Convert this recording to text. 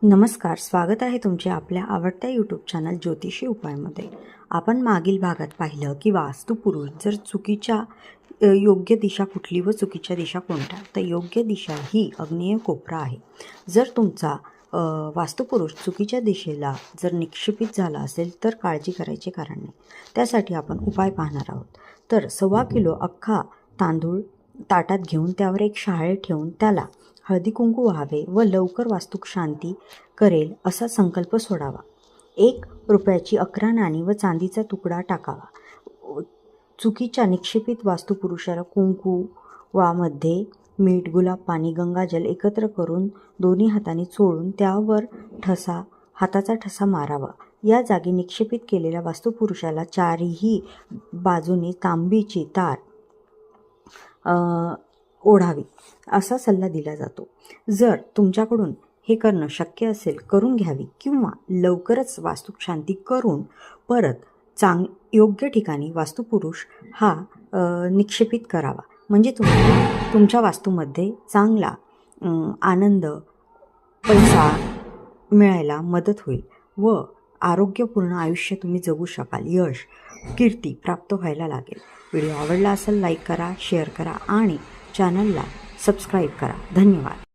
नमस्कार, स्वागत आहे तुमचे आपल्या आवडत्या यूट्यूब चॅनल ज्योतिषी उपायमध्ये. आपण मागील भागात पाहिलं की वास्तुपुरुष जर चुकीच्या योग्य दिशा कुठली व चुकीच्या दिशा कोणत्या, तर योग्य दिशा ही आग्नेय कोपरा आहे. जर तुमचा वास्तुपुरुष चुकीच्या दिशेला जर निक्षेपित झाला असेल तर काळजी करायचे कारण नाही. त्यासाठी आपण उपाय पाहणार आहोत. तर 1.25 किलो अख्खा तांदूळ ताटात घेऊन त्यावर एक शहाळे ठेवून त्याला हळदी कुंकू व्हावे व लवकर वास्तू शांती करेल असा संकल्प सोडावा. 1 रुपयाची 11 नाणी व चांदीचा तुकडा टाकावा. चुकीच्या निक्षेपित वास्तुपुरुषाला कुंकुवामध्ये मीठ, गुलाब पाणी, गंगाजल एकत्र करून दोन्ही हातांनी चोळून त्यावर हाताचा ठसा मारावा. या जागी निक्षेपित केलेल्या वास्तुपुरुषाला चारही बाजूने तांबीची तार ओढावी असा सल्ला दिला जातो. जर तुमच्याकडून हे करणं शक्य असेल करून घ्यावी किंवा लवकरच वास्तू शांती करून परत योग्य ठिकाणी वास्तुपुरुष हा निक्षेपित करावा. म्हणजे तुम्हाला तुमच्या वास्तूमध्ये चांगला आनंद, पैसा मिळायला मदत होईल व आरोग्यपूर्ण आयुष्य तुम्ही जगू शकाल. यश, कीर्ती प्राप्त व्हायला लागेल. व्हिडिओ आवडला असेल लाईक करा, शेअर करा आणि चॅनलला सबस्क्राईब करा. धन्यवाद.